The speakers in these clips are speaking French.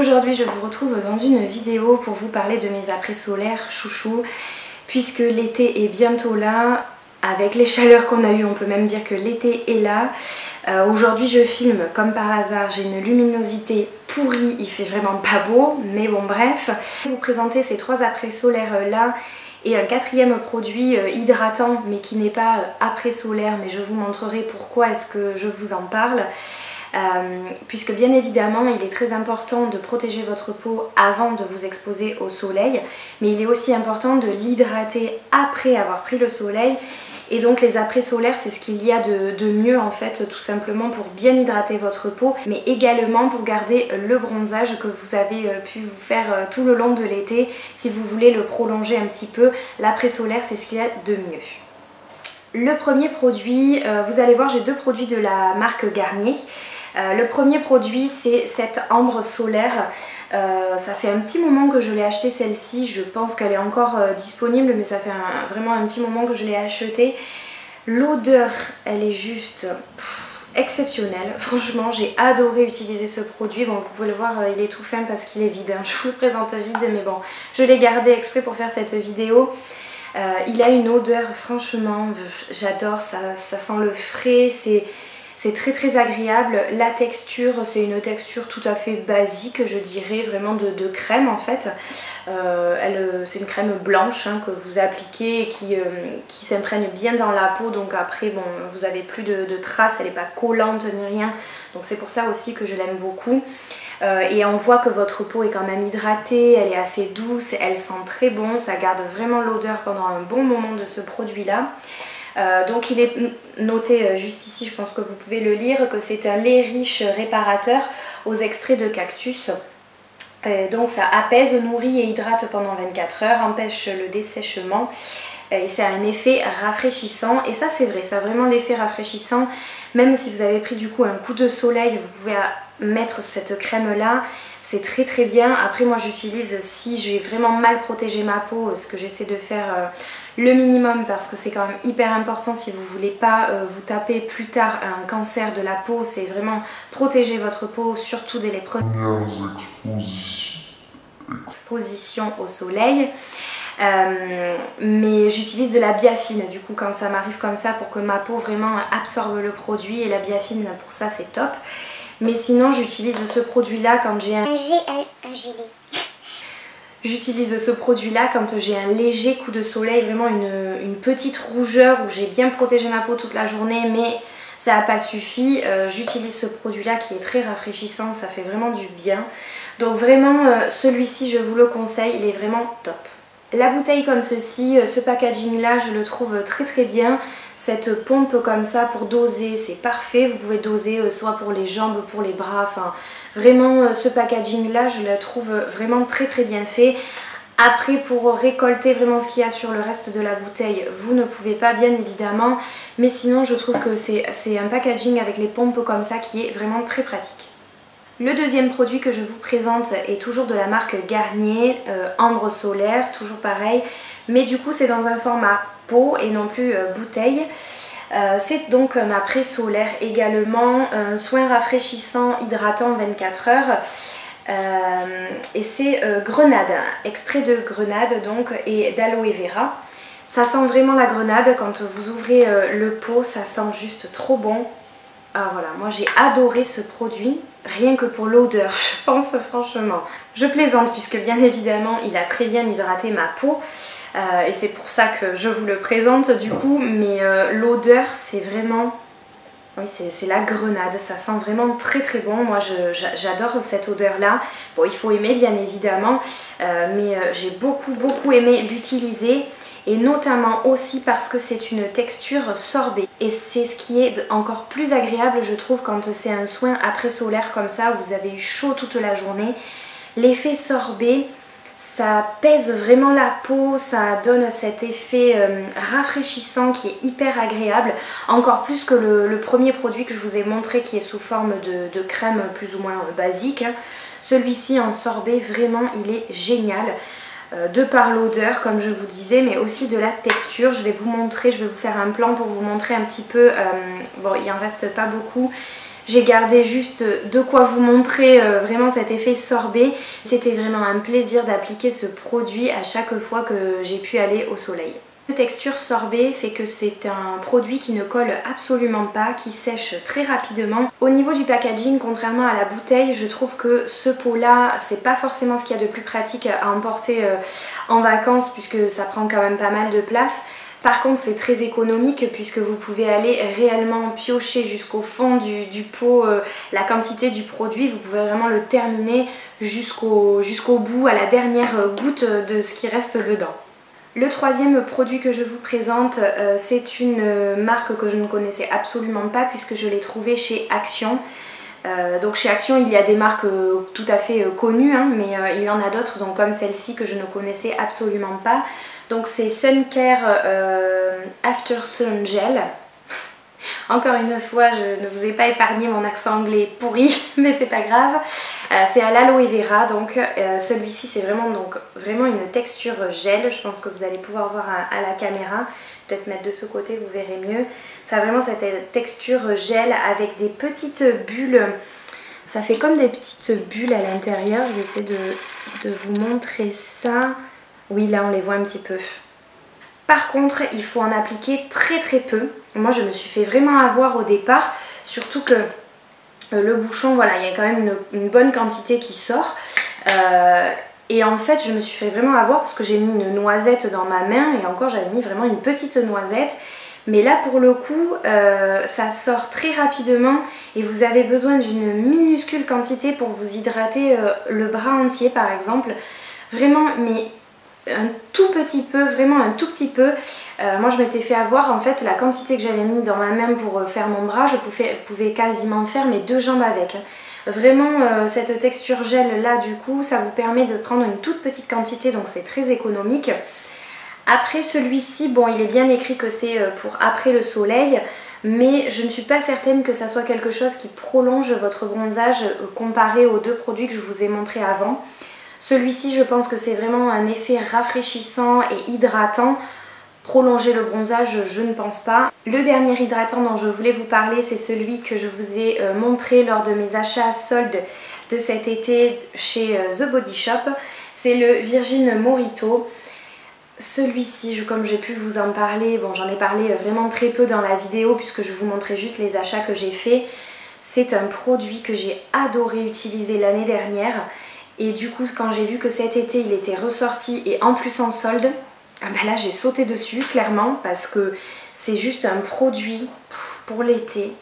Aujourd'hui je vous retrouve dans une vidéo pour vous parler de mes après solaires chouchou, puisque l'été est bientôt là. Avec les chaleurs qu'on a eues, on peut même dire que l'été est là. Aujourd'hui je filme comme par hasard, j'ai une luminosité pourrie, il fait vraiment pas beau, mais bon bref. Je vais vous présenter ces trois après solaires là et un quatrième produit hydratant mais qui n'est pas après solaire, mais je vous montrerai pourquoi est-ce que je vous en parle. Puisque bien évidemment il est très important de protéger votre peau avant de vous exposer au soleil, mais il est aussi important de l'hydrater après avoir pris le soleil. Et donc les après solaires, c'est ce qu'il y a de mieux en fait, tout simplement pour bien hydrater votre peau, mais également pour garder le bronzage que vous avez pu vous faire tout le long de l'été. Si vous voulez le prolonger un petit peu, l'après solaire c'est ce qu'il y a de mieux. Le premier produit, vous allez voir, j'ai deux produits de la marque Garnier. Le premier produit c'est cette ambre solaire. Ça fait un petit moment que je l'ai acheté celle-ci, je pense qu'elle est encore disponible, mais ça fait vraiment un petit moment que je l'ai achetée. L'odeur elle est juste exceptionnelle, franchement j'ai adoré utiliser ce produit. Bon, vous pouvez le voir, il est tout fin parce qu'il est vide, hein. Je vous le présente vide, mais bon, je l'ai gardé exprès pour faire cette vidéo. Il a une odeur, franchement j'adore, ça sent le frais, c'est très agréable. La texture, c'est une texture tout à fait basique, je dirais, vraiment de crème en fait. C'est une crème blanche hein, que vous appliquez et qui s'imprègne bien dans la peau. Donc après, bon, vous n'avez plus de traces, elle n'est pas collante ni rien. Donc c'est pour ça aussi que je l'aime beaucoup. Et on voit que votre peau est quand même hydratée, elle est assez douce, elle sent très bon. Ça garde vraiment l'odeur pendant un bon moment de ce produit-là. Donc il est noté juste ici, je pense que vous pouvez le lire, que c'est un lait riche réparateur aux extraits de cactus. Donc ça apaise, nourrit et hydrate pendant 24 heures, empêche le dessèchement et ça a un effet rafraîchissant. Et ça c'est vrai, ça a vraiment l'effet rafraîchissant. Même si vous avez pris du coup un coup de soleil, vous pouvez mettre cette crème là, c'est très bien. Après moi j'utilise, si j'ai vraiment mal protégé ma peau, ce que j'essaie de faire le minimum, parce que c'est quand même hyper important si vous voulez pas vous taper plus tard un cancer de la peau, c'est vraiment protéger votre peau, surtout dès les premières expositions au soleil. Mais j'utilise de la biafine du coup quand ça m'arrive comme ça, pour que ma peau vraiment absorbe le produit, et la biafine pour ça c'est top. Mais sinon j'utilise ce produit là quand j'ai un gilet. J'utilise ce produit là quand j'ai un léger coup de soleil, vraiment une petite rougeur où j'ai bien protégé ma peau toute la journée mais ça n'a pas suffi. J'utilise ce produit là qui est très rafraîchissant, ça fait vraiment du bien. Donc vraiment celui-ci je vous le conseille, il est vraiment top. La bouteille comme ceci, ce packaging là je le trouve très bien. Cette pompe comme ça pour doser c'est parfait, vous pouvez doser soit pour les jambes, pour les bras, enfin vraiment ce packaging là je le trouve vraiment très bien fait. Après pour récolter vraiment ce qu'il y a sur le reste de la bouteille vous ne pouvez pas bien évidemment, mais sinon je trouve que c'est un packaging avec les pompes comme ça qui est vraiment très pratique. Le deuxième produit que je vous présente est toujours de la marque Garnier, ambre solaire, toujours pareil, mais du coup c'est dans un format pot et non plus bouteille. C'est donc un après solaire également, un soin rafraîchissant, hydratant 24 heures. Et c'est grenade, extrait de grenade donc et d'aloe vera. Ça sent vraiment la grenade, quand vous ouvrez le pot ça sent juste trop bon. Ah voilà, moi j'ai adoré ce produit, rien que pour l'odeur, je pense franchement. Je plaisante puisque bien évidemment il a très bien hydraté ma peau et c'est pour ça que je vous le présente du coup, mais l'odeur c'est vraiment, oui c'est la grenade, ça sent vraiment très bon. Moi j'adore cette odeur là. Bon il faut aimer bien évidemment, mais j'ai beaucoup aimé l'utiliser. Et notamment aussi parce que c'est une texture sorbet. Et c'est ce qui est encore plus agréable je trouve quand c'est un soin après solaire comme ça, vous avez eu chaud toute la journée. L'effet sorbet, ça pèse vraiment la peau, ça donne cet effet rafraîchissant qui est hyper agréable. Encore plus que le premier produit que je vous ai montré qui est sous forme de crème plus ou moins basique. Celui-ci en sorbet, vraiment il est génial. De par l'odeur comme je vous disais, mais aussi de la texture. Je vais vous montrer, je vais vous faire un plan pour vous montrer un petit peu, bon il en reste pas beaucoup, J'ai gardé juste de quoi vous montrer vraiment cet effet sorbet. C'était vraiment un plaisir d'appliquer ce produit à chaque fois que j'ai pu aller au soleil. La texture sorbet fait que c'est un produit qui ne colle absolument pas, qui sèche très rapidement. Au niveau du packaging, contrairement à la bouteille, je trouve que ce pot là, c'est pas forcément ce qu'il y a de plus pratique à emporter en vacances puisque ça prend quand même pas mal de place. Par contre c'est très économique puisque vous pouvez aller réellement piocher jusqu'au fond du pot la quantité du produit. Vous pouvez vraiment le terminer jusqu'au bout, à la dernière goutte de ce qui reste dedans. Le troisième produit que je vous présente, c'est une marque que je ne connaissais absolument pas puisque je l'ai trouvée chez Action. Donc chez Action il y a des marques tout à fait connues, hein, mais il y en a d'autres donc comme celle-ci que je ne connaissais absolument pas. Donc c'est Suncare After Sun Gel. Encore une fois, je ne vous ai pas épargné mon accent anglais pourri, mais c'est pas grave. C'est à l'aloe vera, donc celui-ci c'est vraiment une texture gel. Je pense que vous allez pouvoir voir à la caméra. Peut-être mettre de ce côté, vous verrez mieux. Ça a vraiment cette texture gel avec des petites bulles. Ça fait comme des petites bulles à l'intérieur. Je vais essayer de vous montrer ça. Oui, là on les voit un petit peu. Par contre, il faut en appliquer très peu. Moi, je me suis fait vraiment avoir au départ, surtout que le bouchon, voilà, il y a quand même une bonne quantité qui sort. Et en fait, je me suis fait vraiment avoir parce que j'ai mis une noisette dans ma main et encore, j'avais mis vraiment une petite noisette. Mais là, pour le coup, ça sort très rapidement et vous avez besoin d'une minuscule quantité pour vous hydrater le bras entier, par exemple. Vraiment, mais un tout petit peu, vraiment un tout petit peu. Moi je m'étais fait avoir, en fait la quantité que j'avais mis dans ma main pour faire mon bras, je pouvais quasiment faire mes 2 jambes avec. Vraiment cette texture gel là du coup ça vous permet de prendre une toute petite quantité, donc c'est très économique. Après celui-ci, bon il est bien écrit que c'est pour après le soleil, mais je ne suis pas certaine que ça soit quelque chose qui prolonge votre bronzage comparé aux 2 produits que je vous ai montrés avant. Celui-ci, je pense que c'est vraiment un effet rafraîchissant et hydratant. Prolonger le bronzage, je ne pense pas. Le dernier hydratant dont je voulais vous parler, c'est celui que je vous ai montré lors de mes achats soldes de cet été chez The Body Shop. C'est le Virgin Morito. Celui-ci, comme j'ai pu vous en parler, bon j'en ai parlé vraiment très peu dans la vidéo puisque je vous montrais juste les achats que j'ai faits. C'est un produit que j'ai adoré utiliser l'année dernière. Et du coup quand j'ai vu que cet été il était ressorti et en plus en solde, là j'ai sauté dessus clairement parce que c'est juste un produit pour l'été.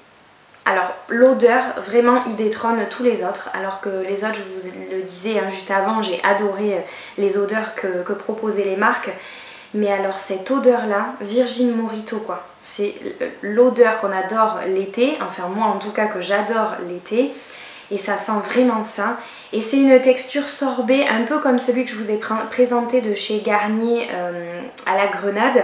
Alors l'odeur vraiment il détrône tous les autres, alors que les autres je vous le disais hein, juste avant, j'ai adoré les odeurs que proposaient les marques. Mais alors cette odeur là, Virgin Morito quoi, c'est l'odeur qu'on adore l'été, enfin moi en tout cas que j'adore l'été. Et ça sent vraiment ça. Et c'est une texture sorbet, un peu comme celui que je vous ai présenté de chez Garnier à la grenade.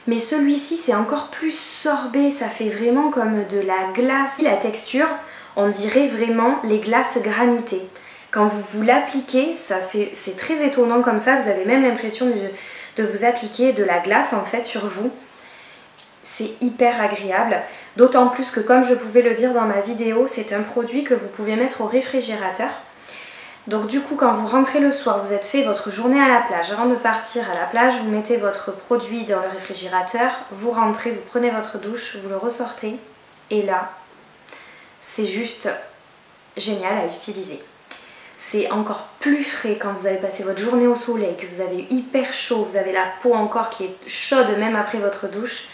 Mais celui-ci c'est encore plus sorbet, ça fait vraiment comme de la glace. La texture, on dirait vraiment les glaces granitées. Quand vous l'appliquez, c'est très étonnant comme ça, vous avez même l'impression de vous appliquer de la glace en fait sur vous. C'est hyper agréable, d'autant plus que comme je pouvais le dire dans ma vidéo, c'est un produit que vous pouvez mettre au réfrigérateur. Donc du coup quand vous rentrez le soir, vous êtes fait votre journée à la plage, avant de partir à la plage, vous mettez votre produit dans le réfrigérateur, vous rentrez, vous prenez votre douche, vous le ressortez et là, c'est juste génial à utiliser. C'est encore plus frais quand vous avez passé votre journée au soleil, que vous avez hyper chaud, vous avez la peau encore qui est chaude même après votre douche.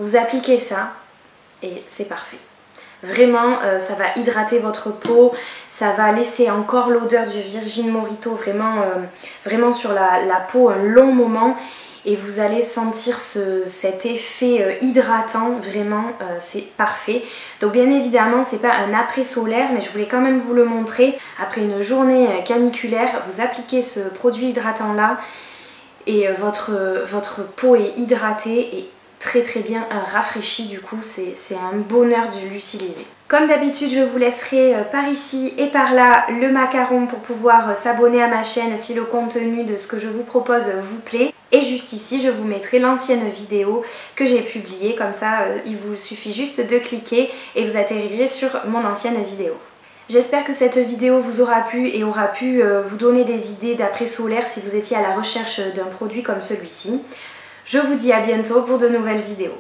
Vous appliquez ça et c'est parfait. Vraiment, ça va hydrater votre peau, ça va laisser encore l'odeur du Virgin Morito vraiment sur la peau un long moment. Et vous allez sentir cet effet hydratant, vraiment c'est parfait. Donc bien évidemment c'est pas un après solaire, mais je voulais quand même vous le montrer. Après une journée caniculaire, vous appliquez ce produit hydratant là et votre peau est hydratée et très bien rafraîchi, du coup c'est un bonheur de l'utiliser. Comme d'habitude je vous laisserai par ici et par là le macaron pour pouvoir s'abonner à ma chaîne si le contenu de ce que je vous propose vous plaît. Et juste ici, je vous mettrai l'ancienne vidéo que j'ai publiée, comme ça il vous suffit juste de cliquer et vous atterrirez sur mon ancienne vidéo. J'espère que cette vidéo vous aura plu et aura pu vous donner des idées d'après solaire si vous étiez à la recherche d'un produit comme celui-ci. Je vous dis à bientôt pour de nouvelles vidéos.